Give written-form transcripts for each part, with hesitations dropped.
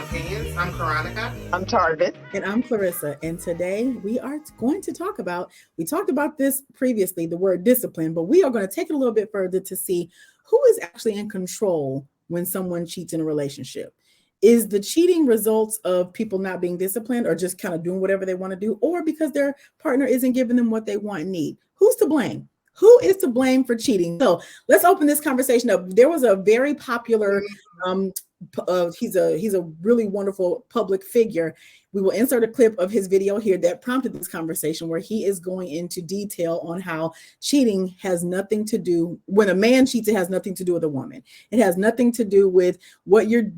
Opinions. I'm Caronica. I'm Tarvis. And I'm Clorissa. And today we are going to talk about, we talked about this previously, the word discipline, but we are going to take it a little bit further to see who is actually in control when someone cheats in a relationship. Is the cheating results of people not being disciplined or just kind of doing whatever they want to do, or because their partner isn't giving them what they want and need? Who's to blame? Who is to blame for cheating? So let's open this conversation up. There was a very popular, he's a really wonderful public figure. We will insert a clip of his video here that prompted this conversation, where he is going into detail on how cheating has nothing to do, when a man cheats, it has nothing to do with a woman. It has nothing to do with what you're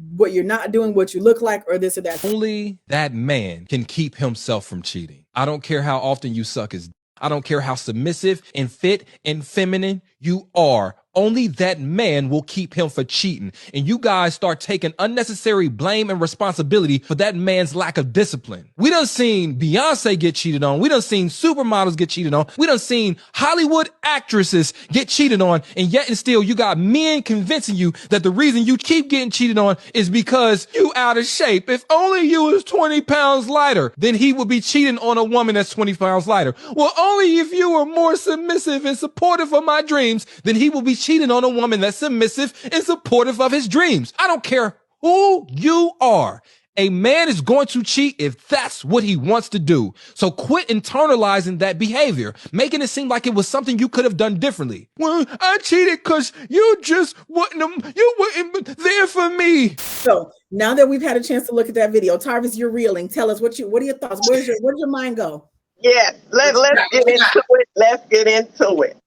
not doing, what you look like, or this or that. Only that man can keep himself from cheating. I don't care how often you suck his. I don't care how submissive and fit and feminine you are. Only that man will keep him for cheating. And you guys start taking unnecessary blame and responsibility for that man's lack of discipline. We done seen Beyonce get cheated on. We done seen supermodels get cheated on. We done seen Hollywood actresses get cheated on. And yet and still you got men convincing you that the reason you keep getting cheated on is because you out of shape. If only you was 20 pounds lighter, then he would be cheating on a woman that's 20 pounds lighter. Well, only if you were more submissive and supportive of my dreams, then he will be cheating on a woman that's submissive and supportive of his dreams. I don't care who you are. A man is going to cheat if that's what he wants to do. So quit internalizing that behavior, making it seem like it was something you could have done differently. Well, I cheated because you just wasn't there for me. So now that we've had a chance to look at that video, Tarvis, you're reeling. Tell us what are your thoughts? Where did your mind go? Yes, let's get into it. Let's get into it.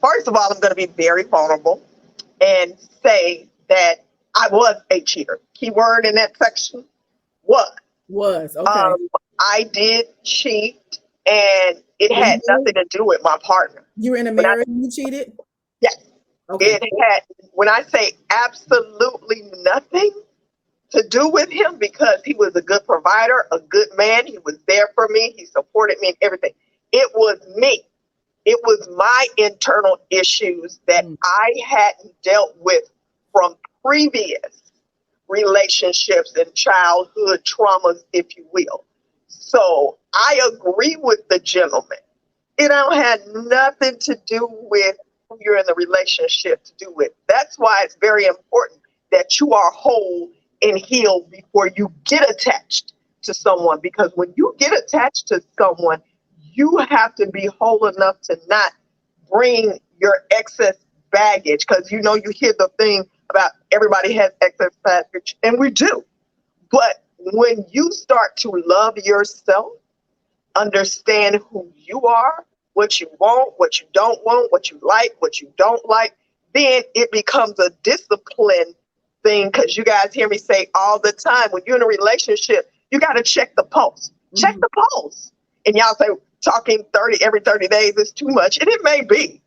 First of all, I'm going to be very vulnerable and say that I was a cheater. Keyword in that section was. Okay. I did cheat, and it had nothing to do with my partner. You were in a marriage and you cheated? Yes. Okay. It had, when I say absolutely nothing to do with him, because he was a good provider, a good man. He was there for me. He supported me in everything. It was me. It was my internal issues that I hadn't dealt with from previous relationships and childhood traumas, if you will. So I agree with the gentleman. It don't have nothing to do with who you're in the relationship to do with. That's why it's very important that you are whole and healed before you get attached to someone. Because when you get attached to someone, you have to be whole enough to not bring your excess baggage. Because, you hear the thing about everybody has excess baggage, and we do. But when you start to love yourself, understand who you are, what you want, what you don't want, what you like, what you don't like, then it becomes a discipline thing. Because you guys hear me say all the time, when you're in a relationship, you got to check the pulse. Check the pulse. And y'all say, talking every 30 days is too much, and it may be,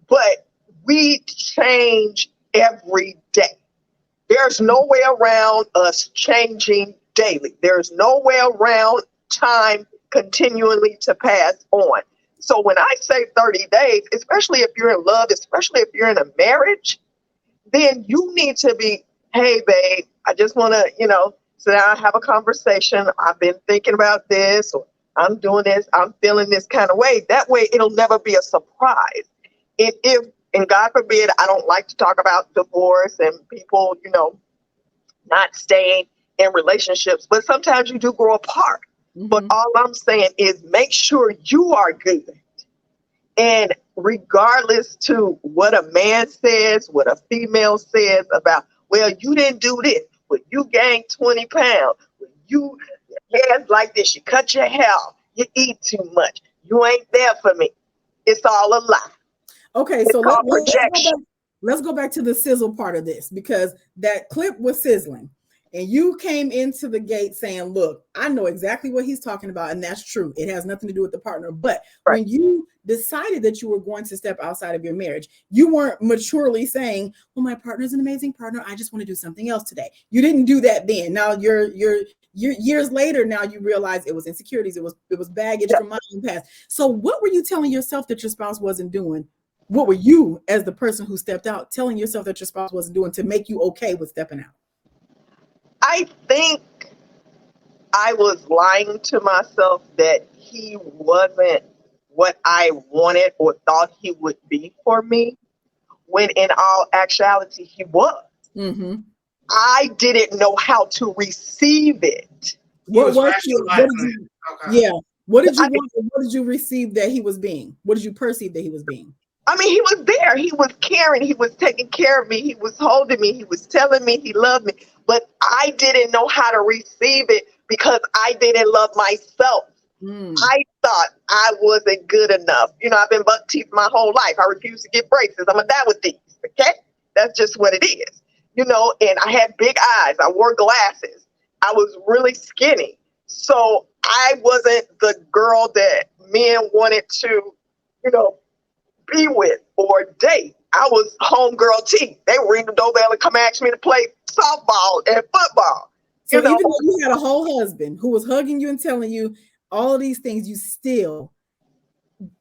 but we change every day. There's no way around us changing daily. There's no way around time continually to pass on. So when I say 30 days, especially if you're in love, especially if you're in a marriage, then you need to be, hey, babe, I just want to, sit down and have a conversation. I've been thinking about this, or I'm doing this, I'm feeling this kind of way. That way, it'll never be a surprise. And God forbid, I don't like to talk about divorce and people, not staying in relationships, but sometimes you do grow apart. But all I'm saying is make sure you are good. And regardless to what a man says, what a female says about, well, you didn't do this, but you gained 20 pounds, you hair's like this, you cut your hair, you eat too much, you ain't there for me. It's all a lie. Okay, so let's go back to the sizzle part of this, because that clip was sizzling. And you came into the gate saying, look, I know exactly what he's talking about. And that's true. It has nothing to do with the partner. But when you decided that you were going to step outside of your marriage, you weren't maturely saying, well, my partner's an amazing partner, I just want to do something else today. You didn't do that then. Now you're years later, now you realize it was insecurities. It was baggage from my own past. So what were you telling yourself that your spouse wasn't doing? What were you, as the person who stepped out, telling yourself that your spouse wasn't doing to make you okay with stepping out? I I think I was lying to myself that he wasn't what I wanted or thought he would be for me, when in all actuality, he was. Mm-hmm. I didn't know how to receive it. What did rationalizing you, it. Okay. yeah. What did you I- want? What did you receive that he was being? What did you perceive that he was being? I mean, he was there. He was caring. He was taking care of me. He was holding me. He was telling me he loved me. But I didn't know how to receive it because I didn't love myself. Mm. I thought I wasn't good enough. You know, I've been buck teeth my whole life. I refuse to get braces. I'm going to die with these. Okay? That's just what it is. You know, and I had big eyes. I wore glasses. I was really skinny. So I wasn't the girl that men wanted to, you know, be with or date. I was homegirl T. They would ring the doorbell and come ask me to play softball and football. So You know, even though you had a whole husband who was hugging you and telling you all of these things, you still,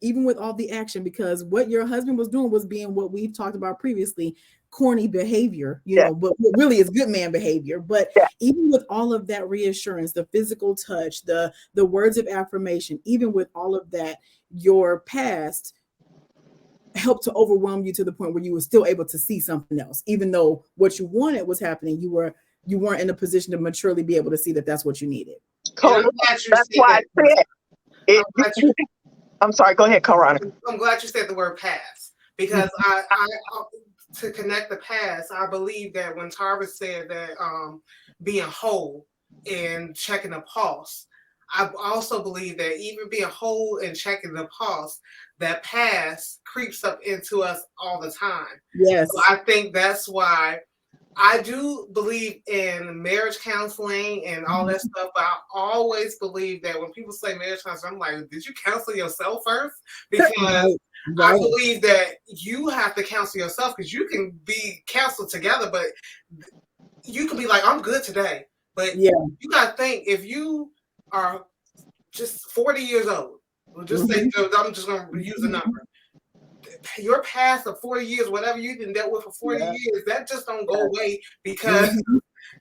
even with all the action, because what your husband was doing was being what we've talked about previously, corny behavior, you know, but what really is good man behavior. But even with all of that reassurance, the physical touch, the words of affirmation, even with all of that, your past helped to overwhelm you to the point where you were still able to see something else, even though what you wanted was happening. You weren't in a position to maturely be able to see that that's what you needed. That's why I said it. I'm sorry. Go ahead, Caronica. I'm glad you said the word past, because I to connect the past, I believe that when Tarvis said that being whole and checking the pulse, I also believe that even being whole and checking the pulse, that past creeps up into us all the time. Yes. So I think that's why I do believe in marriage counseling and all that stuff, but I always believe that when people say marriage counseling, I'm like, did you counsel yourself first? Because I believe that you have to counsel yourself, because you can be counseled together, but you can be like, I'm good today. But you got to think, if you are just 40 years old, we'll just say, I'm just going to use a number. Your past of 40 years, whatever you've been dealt with for 40 years, that just don't go away because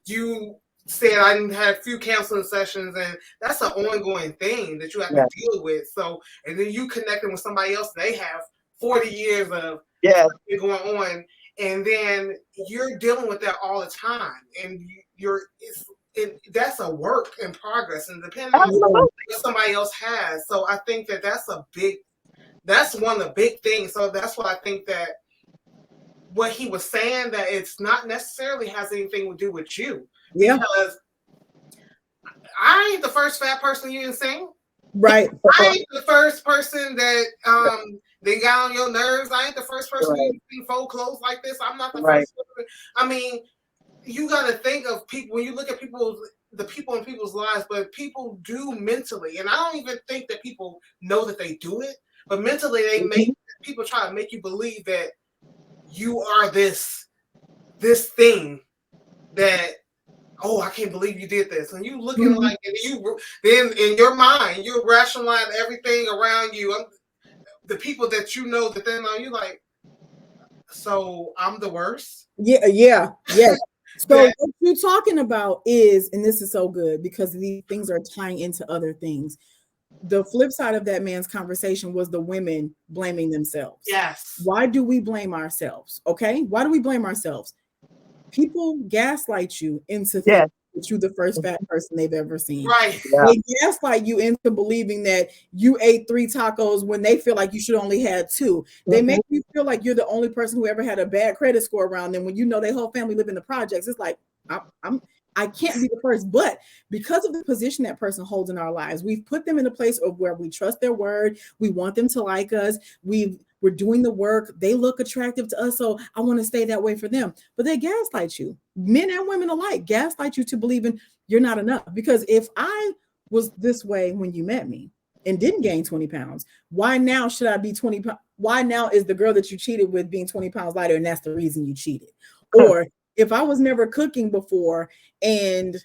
you said I didn't have a few counseling sessions, and that's an ongoing thing that you have to deal with. So, and then you connecting with somebody else, they have 40 years of going on, and then you're dealing with that all the time, and that's a work in progress, and depending on what somebody else has. So I think that that's one of the big things. So that's why I think that what he was saying, that it's not necessarily has anything to do with you. Yeah. Because I ain't the first fat person you didn't sing. Right. I ain't the first person that they got on your nerves. I ain't the first person you didn't fold clothes like this. I'm not the first person. I mean, you got to think of people when you look at the people in people's lives, but people do mentally, and I don't even think that people know that they do it. But mentally, they make people try to make you believe that you are this thing that, oh, I can't believe you did this, and you looking like, and you then in your mind you rationalize everything around you. The people that you know that then you like, so I'm the worst. Yeah. So what you're talking about is, and this is so good because these things are tying into other things. The flip side of that man's conversation was the women blaming themselves. Yes. Why do we blame ourselves? Okay. Why do we blame ourselves? People gaslight you into thinking that you're the first fat person they've ever seen. Right. They gaslight you into believing that you ate 3 tacos when they feel like you should only had 2. They make you feel like you're the only person who ever had a bad credit score around them when you know their whole family live in the projects. It's like, I can't be the first, but because of the position that person holds in our lives, we've put them in a place of where we trust their word. We want them to like us. We're doing the work. They look attractive to us, so I want to stay that way for them. But they gaslight you, men and women alike, gaslight you to believing you're not enough. Because if I was this way when you met me and didn't gain 20 pounds, why now should I be 20 pounds? Why now is the girl that you cheated with being 20 pounds lighter, and that's the reason you cheated? Or if I was never cooking before and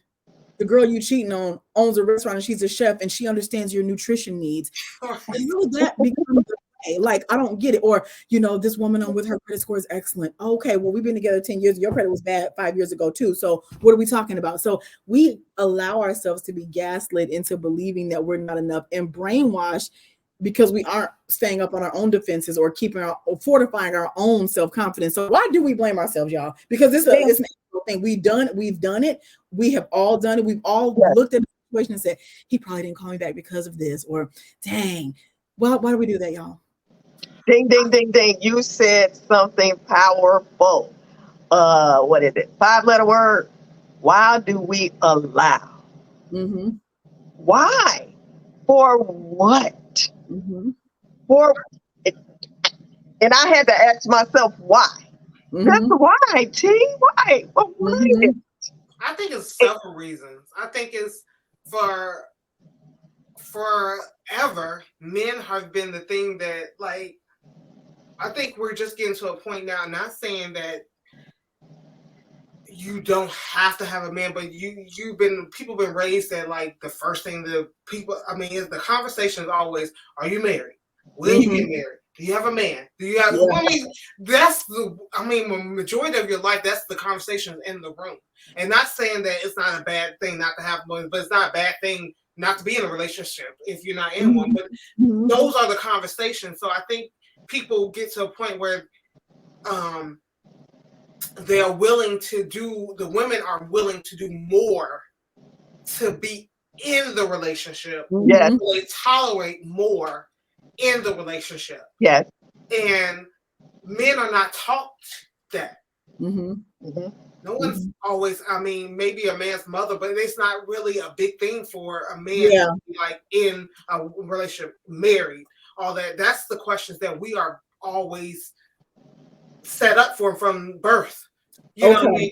the girl you cheating on owns a restaurant and she's a chef and she understands your nutrition needs, how that becomes the Like, I don't get it. Or, this woman with her credit score is excellent. Okay, well, we've been together 10 years. Your credit was bad 5 years ago too. So what are we talking about? So we allow ourselves to be gaslit into believing that we're not enough and brainwashed because we aren't staying up on our own defenses or fortifying our own self-confidence. So why do we blame ourselves, y'all? Because it's an actual thing. We've done it. We have all done it. We've all looked at the situation and said, he probably didn't call me back because of this, or dang. Well, why do we do that, y'all? Ding, ding, ding, ding. You said something powerful. What is it? 5-letter word. Why do we allow? Mm-hmm. Why? For what? Mm-hmm. For it. And I had to ask myself why. Mm-hmm. That's why, T. Why? But why? Mm-hmm. I think it's several reasons. I think it's forever, men have been the thing that, like, I think we're just getting to a point now, not saying that you don't have to have a man, but people been raised that, like, the first thing the conversation is always, are you married? When you get married? Do you have a man? Do you have? Majority of your life, that's the conversation in the room. And not saying that it's not a bad thing not to have one, but it's not a bad thing not to be in a relationship if you're not in one. But those are the conversations. So I think people get to a point where the women are willing to do more to be in the relationship. Yes. They tolerate more in the relationship. Yes. And men are not taught that. Mm-hmm. Mm-hmm. No one's always, maybe a man's mother, but it's not really a big thing for a man to be, like, in a relationship, married, all that. That's the questions that we are always set up for from birth. You know what I mean?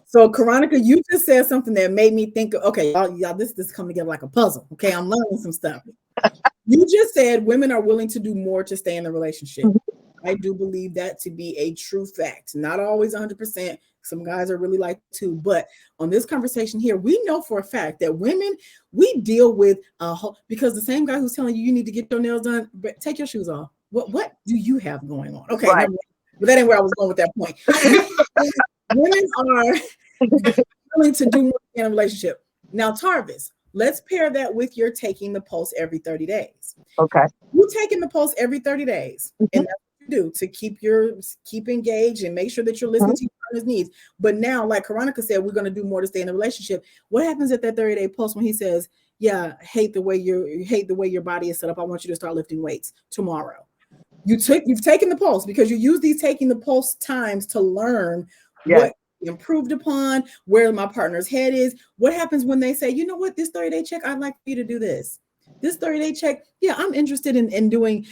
So, Caronica, you just said something that made me think, okay, y'all, this is coming together like a puzzle. Okay, I'm learning some stuff. You just said women are willing to do more to stay in the relationship. I do believe that to be a true fact. Not always 100%. Some guys are really like too. But on this conversation here, we know for a fact that women, we deal with because the same guy who's telling you need to get your nails done, but take your shoes off. What do you have going on? Okay, right. But that ain't where I was going with that point. Women are willing to do more in a relationship. Now, Tarvis, let's pair that with your taking the pulse every 30 days. Okay. You taking the pulse every 30 days. And that's what you do to keep engaged and make sure that you're listening to your partner's needs. But now, like Caronica said, we're going to do more to stay in the relationship. What happens at that 30-day pulse when he says, yeah, hate the way your body is set up. I want you to start lifting weights tomorrow. You've taken the pulse because you use these taking the pulse times to learn what improved upon, where my partner's head is. What happens when they say, you know what, this 30-day check, I'd like for you to do this. This 30-day check, yeah, I'm interested in doing.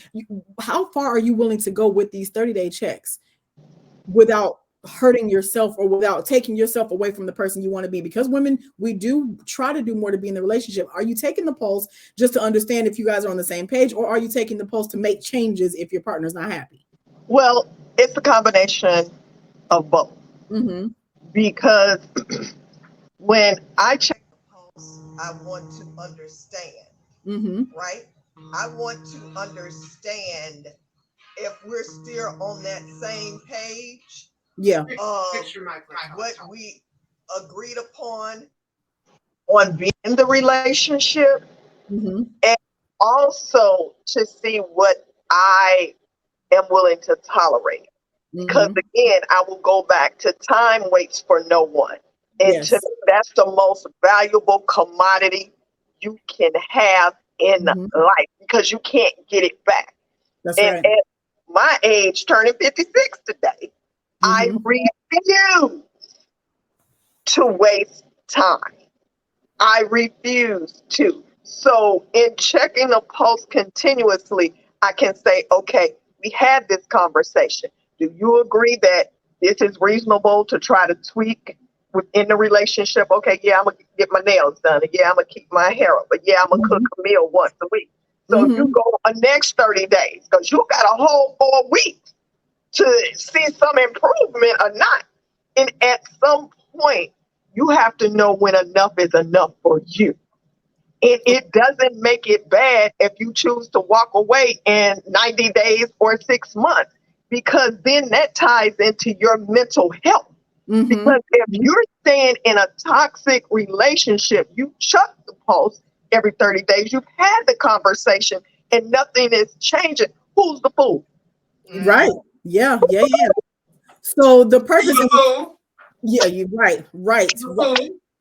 How far are you willing to go with these 30-day checks without hurting yourself or without taking yourself away from the person you want to be? Because women, we do try to do more to be in the relationship. Are you taking the pulse just to understand if you guys are on the same page, or are you taking the pulse to make changes if your partner's not happy? Well, it's a combination of both. Mm-hmm. Because when I check the pulse, I want to understand, right? I want to understand if we're still on that same page. Yeah. What we agreed upon on being in the relationship, and also to see what I am willing to tolerate. Because again, I will go back to time waits for no one. And to me, that's the most valuable commodity you can have in life, because you can't get it back. That's and right. At my age, turning 56 today, I refuse to waste time. I refuse to. So in checking the pulse continuously, I can say, okay, we had this conversation. Do you agree that this is reasonable to try to tweak within the relationship? Okay, yeah, I'm going to get my nails done. Yeah, I'm going to keep my hair up. But yeah, I'm going to cook a meal once a week. So you go a next 30 days, because you got a whole 4 weeks to see some improvement or not. And at some point, you have to know when enough is enough for you. And it doesn't make it bad if you choose to walk away in 90 days or 6 months, because then that ties into your mental health. Mm-hmm. Because if you're staying in a toxic relationship, you chuck the pulse every 30 days, you've had the conversation and nothing is changing. Who's the fool? Right. Yeah. So the purpose of you're right.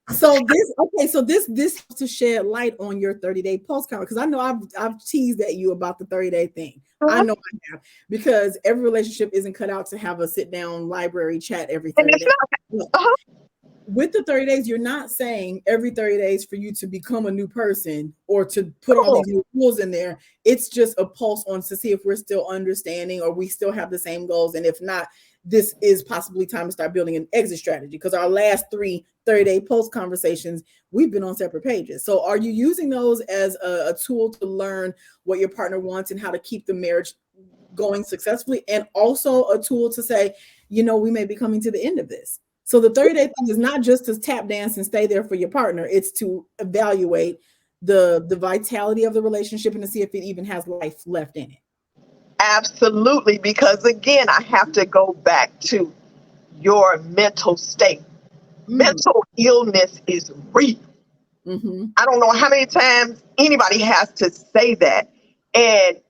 So this helps to shed light on your 30-day post comment, because I know I've teased at you about the 30-day thing. I know I have, because every relationship isn't cut out to have a sit down library chat every 30 days. With the 30 days, you're not saying every 30 days for you to become a new person or to put all these new rules in there. It's just a pulse on to see if we're still understanding or we still have the same goals. And if not, this is possibly time to start building an exit strategy, because our last 3 30-day post conversations, we've been on separate pages. So are you using those as a tool to learn what your partner wants and how to keep the marriage going successfully, and also a tool to say, we may be coming to the end of this? So the 30-day thing is not just to tap dance and stay there for your partner. It's to evaluate the vitality of the relationship and to see if it even has life left in it. Absolutely. Because again, I have to go back to your mental state. Mental illness is real. I don't know how many times anybody has to say that. And,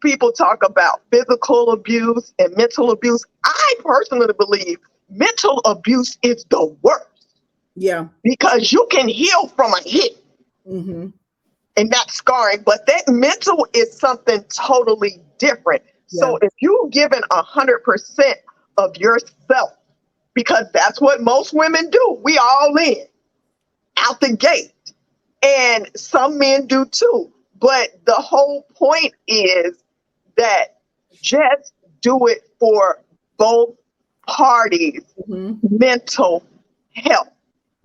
people talk about physical abuse and mental abuse. I personally believe mental abuse is the worst. Yeah. Because you can heal from a hit. And that's scarring, but that mental is something totally different. Yeah. So if you've given 100% of yourself, because that's what most women do, we all in, out the gate. And some men do too. But the whole point is that just do it for both parties' mental health,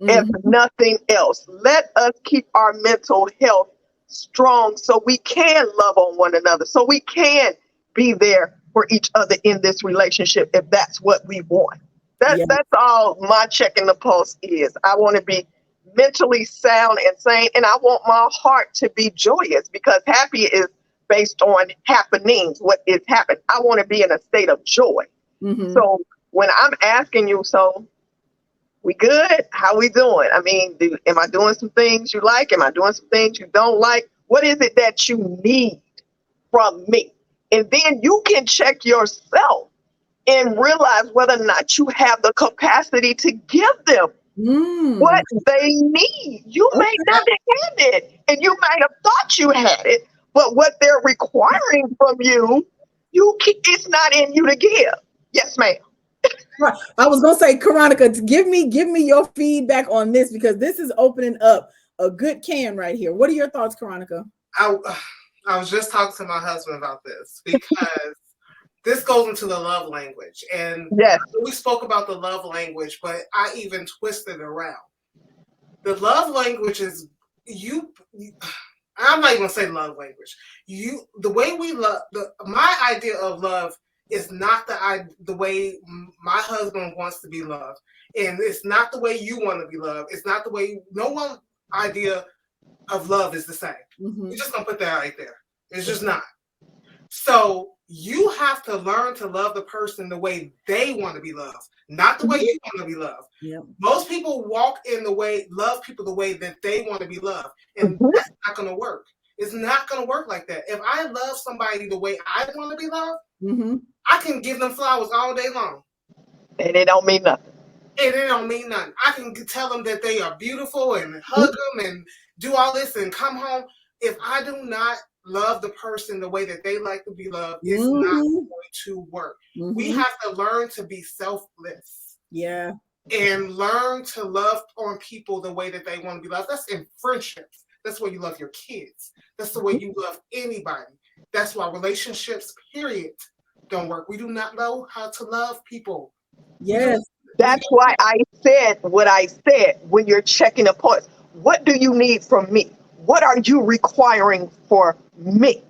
if nothing else. Let us keep our mental health strong so we can love on one another, so we can be there for each other in this relationship if that's what we want. That's all my checking the pulse is. I want to be mentally sound and sane, and I want my heart to be joyous, because happy is based on happenings, what is happening. I want to be in a state of joy. So when I'm asking you, so we good? How we doing? I mean, am I doing some things you like? Am I doing some things you don't like? What is it that you need from me? And then you can check yourself and realize whether or not you have the capacity to give them what they need. You may not have it, and you might have thought you had it, but what they're requiring from you, it's not in you to give. Yes, ma'am. Right. I was gonna say, Caronica, give me your feedback on this, because this is opening up a good can right here. What are your thoughts, Caronica? I was just talking to my husband about this, because this goes into the love language. And we spoke about the love language, but I even twisted it around. The love language is I'm not even gonna say love language. The way we love, my idea of love is not the way my husband wants to be loved, and it's not the way you want to be loved. It's not the way, no one idea of love is the same. We're just gonna put that right there. It's just not. So you have to learn to love the person the way they want to be loved, not the way you want to be loved. Most people love people the way that they want to be loved, and that's not gonna work. It's not gonna work like that. If I love somebody the way I want to be loved, I can give them flowers all day long, and it don't mean nothing. I can tell them that they are beautiful and hug them and do all this and come home. If I do not love the person the way that they like to be loved, it's not going to work. We have to learn to be selfless. Yeah. And learn to love on people the way that they want to be loved. That's in friendships. That's where you love your kids. That's the way you love anybody. That's why relationships, period, don't work. We do not know how to love people. Yes. That's why I said what I said when you're checking a pulse. What do you need from me? What are you requiring for me?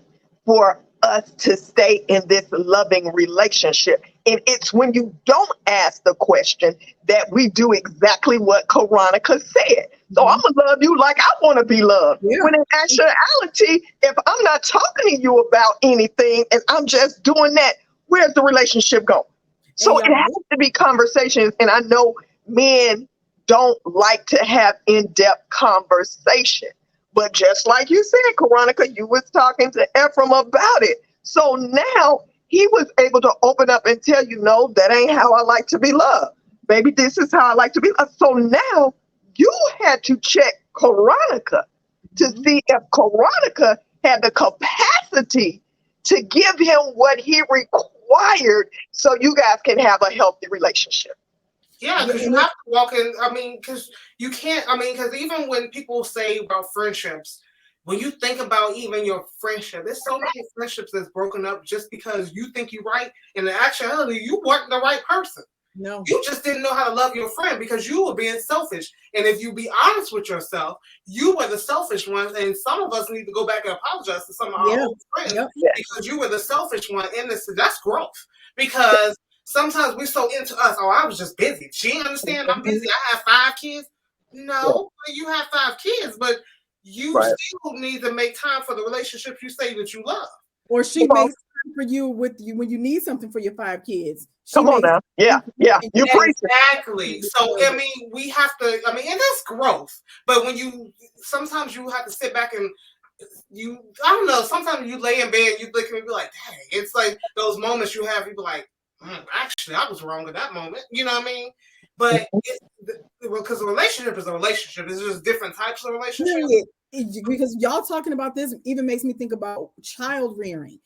For us to stay in this loving relationship. And it's when you don't ask the question that we do exactly what Caronica said. So I'm going to love you like I want to be loved. Yeah. When in actuality, if I'm not talking to you about anything and I'm just doing that, where's the relationship going? So it has to be conversations. And I know men don't like to have in-depth conversation. But just like you said, Caronica, you was talking to Ephraim about it. So now he was able to open up and tell you, no, that ain't how I like to be loved. Maybe this is how I like to be loved. So now you had to check Caronica to see if Caronica had the capacity to give him what he required so you guys can have a healthy relationship. Yeah, because you have to walk in. I mean, because you can't. I mean, because even when people say about friendships, when you think about even your friendship, there's so many friendships that's broken up just because you think you're right, and in actuality, you weren't the right person. No, you just didn't know how to love your friend because you were being selfish. And if you be honest with yourself, you were the selfish ones. And some of us need to go back and apologize to some of our old friends because you were the selfish one in this. That's growth because. Sometimes we're so into us. Oh, I was just busy. She didn't understand I'm busy. I have 5 kids. No, you have 5 kids, but you still need to make time for the relationships you say that you love. Or she makes time for you with you when you need something for your 5 kids. Come on now. Yeah. You preach. Exactly. So, I mean, we have to, I mean, and that's growth. But when you, sometimes you have to sit back and I don't know, sometimes you lay in bed, you look at me and be like, dang, it's like those moments you have, you be like, actually, I was wrong at that moment. You know what I mean? But because a relationship is a relationship. It's just different types of relationships. Because y'all talking about this even makes me think about child rearing.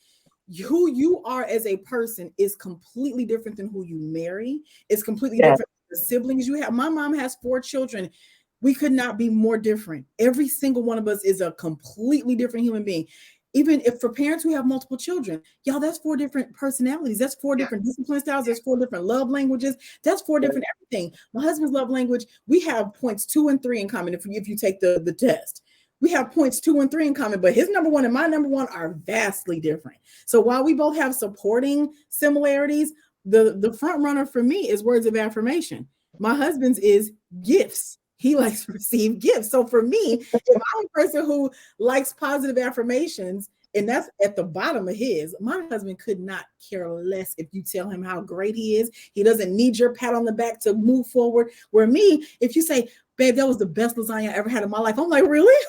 Who you are as a person is completely different than who you marry. It's completely different than the siblings you have. My mom has 4 children. We could not be more different. Every single one of us is a completely different human being. Even if for parents who have multiple children, y'all, that's 4 different personalities. That's 4 different discipline styles. There's 4 different love languages. That's 4 different everything. My husband's love language, we have points 2 and 3 in common if you take the test. We have points 2 and 3 in common, but his number 1 and my number 1 are vastly different. So while we both have supporting similarities, the front runner for me is words of affirmation. My husband's is gifts. He likes to receive gifts. So for me, if I'm a person who likes positive affirmations, and that's at the bottom of his, my husband could not care less if you tell him how great he is. He doesn't need your pat on the back to move forward. Where me, if you say, babe, that was the best lasagna I ever had in my life, I'm like, really?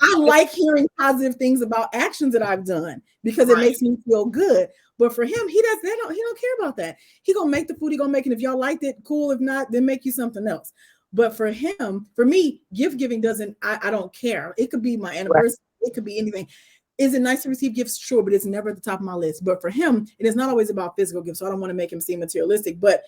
I like hearing positive things about actions that I've done because it makes me feel good. But for him, he don't care about that. He gonna make the food, he gonna make it. If y'all liked it, cool. If not, then make you something else. But for him, for me, gift giving I don't care. It could be my anniversary, it could be anything. Is it nice to receive gifts? Sure, but it's never at the top of my list. But for him, it is not always about physical gifts. So I don't want to make him seem materialistic, but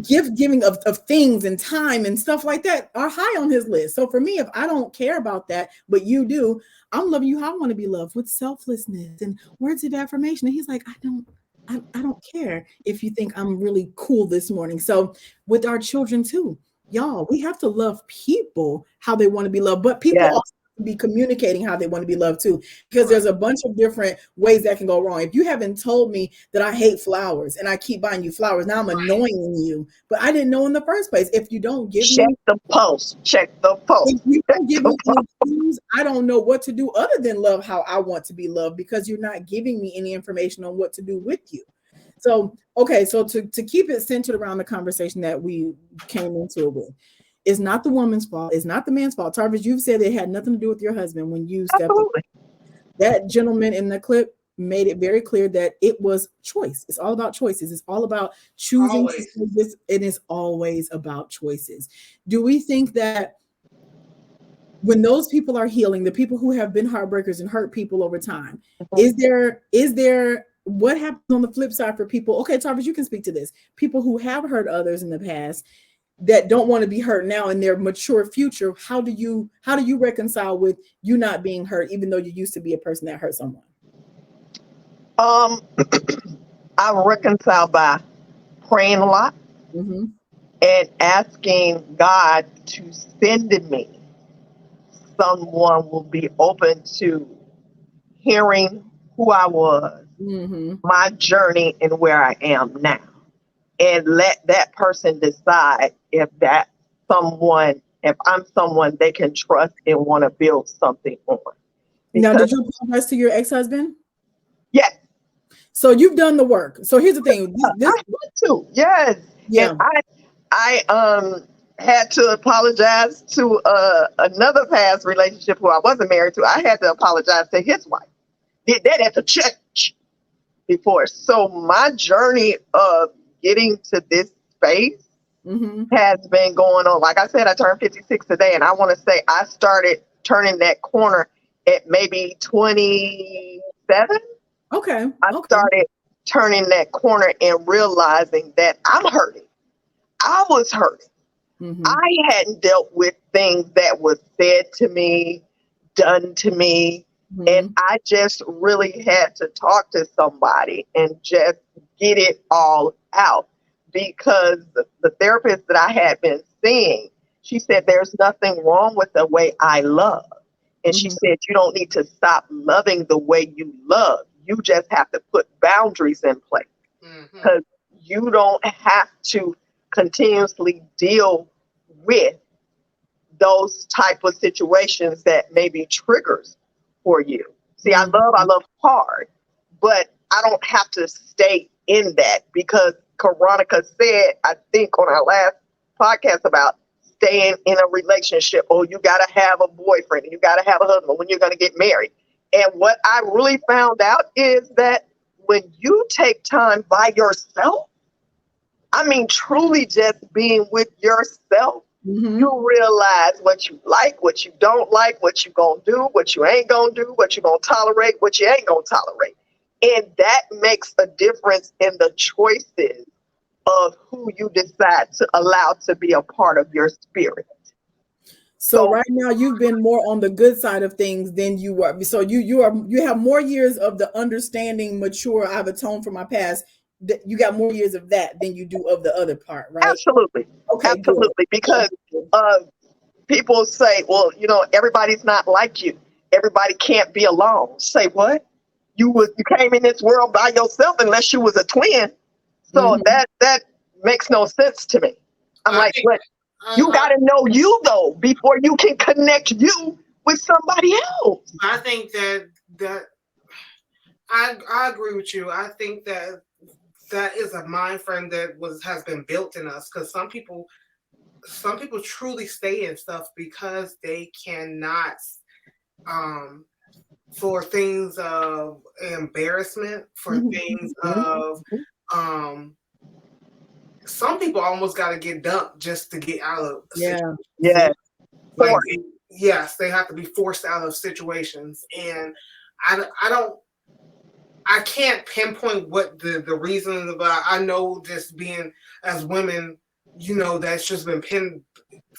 gift giving of things and time and stuff like that are high on his list. So for me, if I don't care about that, but you do, I'm loving you how I want to be loved, with selflessness and words of affirmation. And he's like, I don't care if you think I'm really cool this morning. So with our children too, y'all, we have to love people how they want to be loved, but people also be communicating how they want to be loved too, because there's a bunch of different ways that can go wrong. If you haven't told me that I hate flowers and I keep buying you flowers, now I'm annoying you, but I didn't know in the first place. If you don't give check the post. If you don't give me any clues, I don't know what to do other than love how I want to be loved, because you're not giving me any information on what to do with you. So, okay, so to keep it centered around the conversation that we came into it with, it's not the woman's fault. It's not the man's fault. Tarvis, you've said it had nothing to do with your husband when you stepped in. That gentleman in the clip made it very clear that it was choice. It's all about choices. It's all about choosing to do this, and it's always about choices. Do we think that when those people are healing, the people who have been heartbreakers and hurt people over time, is there what happens on the flip side for people? Okay, Tarvis, you can speak to this. People who have hurt others in the past that don't want to be hurt now in their mature future. How do you reconcile with you not being hurt, even though you used to be a person that hurt someone? I reconcile by praying a lot and asking God to send me someone will be open to hearing who I was, my journey, and where I am now. And let that person decide if I'm someone they can trust and want to build something on. Now, did you apologize to your ex-husband? Yes. So you've done the work. So here's the thing. I had to. Yes. Yeah. And I had to apologize to another past relationship who I wasn't married to. I had to apologize to his wife. Did that at the church before. So my journey of getting to this space has been going on. Like I said, I turned 56 today, and I want to say I started turning that corner at maybe 27. Okay. I started turning that corner and realizing that I'm hurting. I was hurting. I hadn't dealt with things that was said to me, done to me, and I just really had to talk to somebody and just get it all out. Because the therapist that I had been seeing, she said, there's nothing wrong with the way I love. And she said, you don't need to stop loving the way you love. You just have to put boundaries in place. Because you don't have to continuously deal with those type of situations that may be triggers for you. See, I love hard, but I don't have to stay in that, because Caronica said, I think on our last podcast, about staying in a relationship. Oh, you got to have a boyfriend, and you got to have a husband when you're going to get married. And what I really found out is that when you take time by yourself, I mean, truly just being with yourself, you realize what you like, what you don't like, what you gonna do, what you ain't gonna do, what you gonna tolerate, what you ain't gonna tolerate. And that makes a difference in the choices of who you decide to allow to be a part of your spirit. So right now you've been more on the good side of things than you were. So you have more years of the understanding, mature, I've atoned for my past. You got more years of that than you do of the other part, right? Absolutely. Okay. Absolutely. Good. Because people say, well, you know, everybody's not like you. Everybody can't be alone. Say what? You came in this world by yourself unless you was a twin. So that makes no sense to me. I'm like, but you got to know you, though, before you can connect you with somebody else. I think that I agree with you. I think that is a mind frame that has been built in us, because some people truly stay in stuff because they cannot, for things of embarrassment, for things of some people almost got to get dumped just to get out of situations. Like, yes, they have to be forced out of situations. And I can't pinpoint what the reasons about. I know, just being as women, you know, that's just been pinned,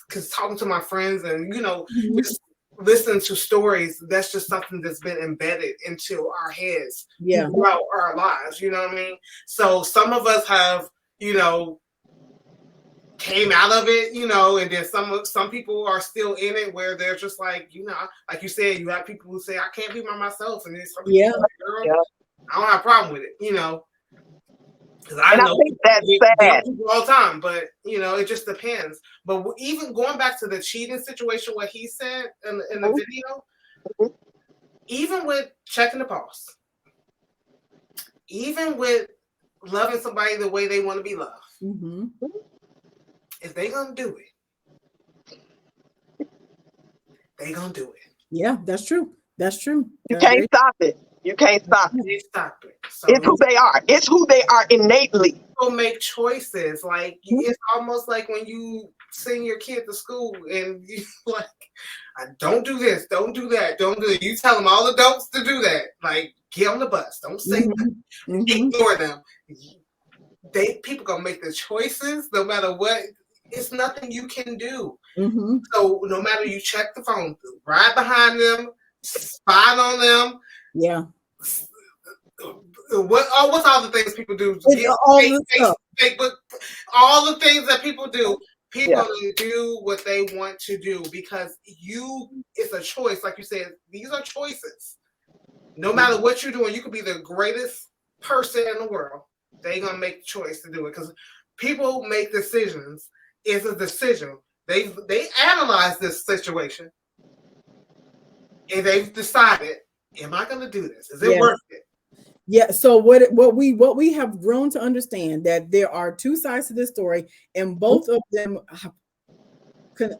because talking to my friends and, you know, just listening to stories, that's just something that's been embedded into our heads throughout our lives, you know what I mean? So some of us have, you know, came out of it, you know, and then some people are still in it, where they're just like, you know, like you said, you have people who say, I can't be by myself, and then some people like, girl, I don't have a problem with it, you know. Because I think that's sad all the time, but you know, it just depends. But even going back to the cheating situation, what he said in the video, even with checking the pulse, even with loving somebody the way they want to be loved, if they gonna do it, they gonna do it. Yeah, that's true. That's true. You can't stop it. You can't stop it. You can't stop it. So it's who they are. It's who they are innately. People make choices. Like, it's almost like when you send your kid to school and you like, don't do this, don't do that, don't do it. You tell them all the don'ts to do that. Like, get on the bus. Don't say that. Ignore them. People gonna make the choices no matter what. It's nothing you can do. So no matter, you check the phone, ride behind them, spy on them. Yeah. What's all the things people do? Facebook, all the things that people do. People do what they want to do, because it's a choice. Like you said, these are choices. No matter what you're doing, you could be the greatest person in the world. They're gonna make the choice to do it because people make decisions. It's a decision. They analyze this situation and they've decided, am I gonna do this? Is it worth it? Yeah. So what we have grown to understand that there are two sides to this story, and both of them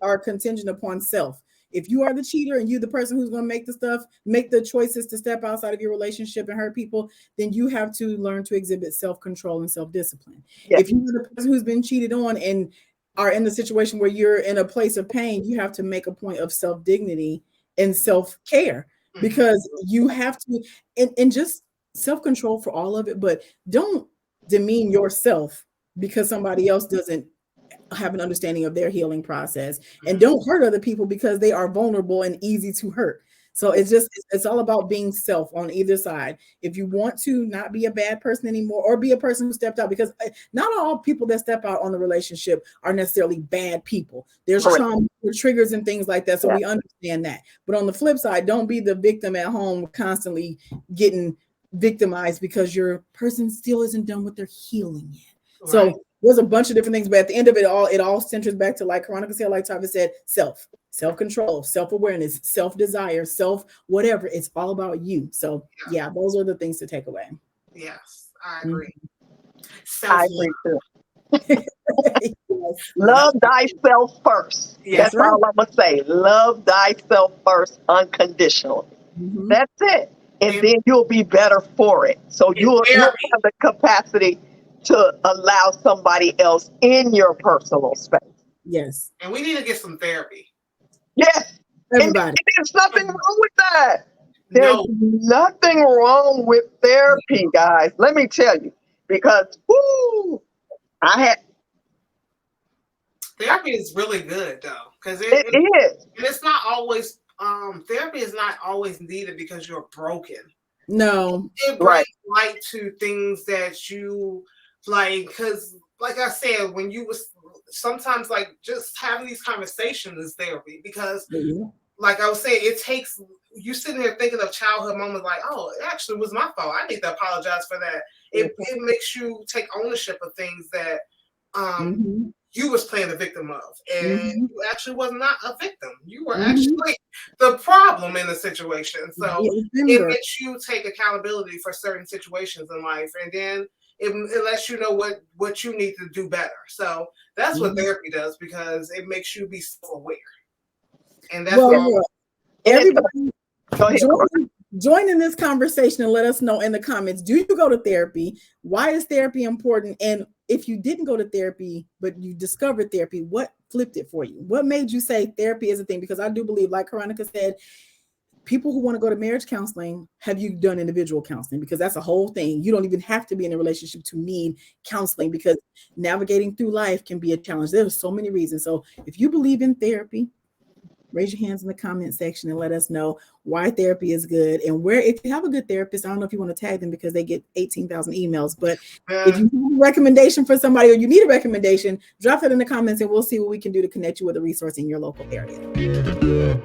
are contingent upon self. If you are the cheater and you're the person who's going to make the choices to step outside of your relationship and hurt people, then you have to learn to exhibit self-control and self-discipline. Yes. If you're the person who's been cheated on and are in the situation where you're in a place of pain, you have to make a point of self-dignity and self-care, because you have to, and just self-control for all of it, but don't demean yourself because somebody else doesn't have an understanding of their healing process, and don't hurt other people because they are vulnerable and easy to hurt. So it's all about being self on either side. If you want to not be a bad person anymore, or be a person who stepped out, because not all people that step out on the relationship are necessarily bad people. There's trauma, triggers and things like that. So we understand that. But on the flip side, don't be the victim at home constantly getting victimized because your person still isn't done with their healing yet. Right. So there's a bunch of different things, but at the end of it all centers back to, like Caronica said, like Tarvis said, self-control, self-awareness, self-desire, whatever. It's all about you. So yeah, those are the things to take away. Yes, I agree. I agree too. Love thyself first. Yes, that's all I'm gonna say. Love thyself first unconditionally. That's it. And then you'll be better for it. So you'll have the capacity to allow somebody else in your personal space. Yes. And we need to get some therapy. Yes. Everybody. And there's nothing wrong with that. There's nothing wrong with therapy, guys. Let me tell you. Because therapy is really good though. Because it is. And it's not always therapy is not always needed because you're broken. No. It brings light to things that you like, because like I said, when you was sometimes like just having these conversations is therapy, because like I was saying, it takes you sitting here thinking of childhood moments like, oh, it actually was my fault. I need to apologize for that. It makes you take ownership of things that you was playing the victim of, and you actually was not a victim. You were actually the problem in the situation. So it makes you take accountability for certain situations in life, and then it lets you know what you need to do better. So that's what therapy does, because it makes you be self-aware. And that's everybody join in this conversation and let us know in the comments. Do you go to therapy? Why is therapy important? And if you didn't go to therapy, but you discovered therapy, what flipped it for you? What made you say therapy is a thing? Because I do believe, like Caronica said, people who want to go to marriage counseling, have you done individual counseling? Because that's a whole thing. You don't even have to be in a relationship to need counseling, because navigating through life can be a challenge. There's so many reasons. So if you believe in therapy, raise your hands in the comment section and let us know why therapy is good, and where, if you have a good therapist, I don't know if you want to tag them because they get 18,000 emails, but if you have a recommendation for somebody, or you need a recommendation, drop it in the comments and we'll see what we can do to connect you with a resource in your local area.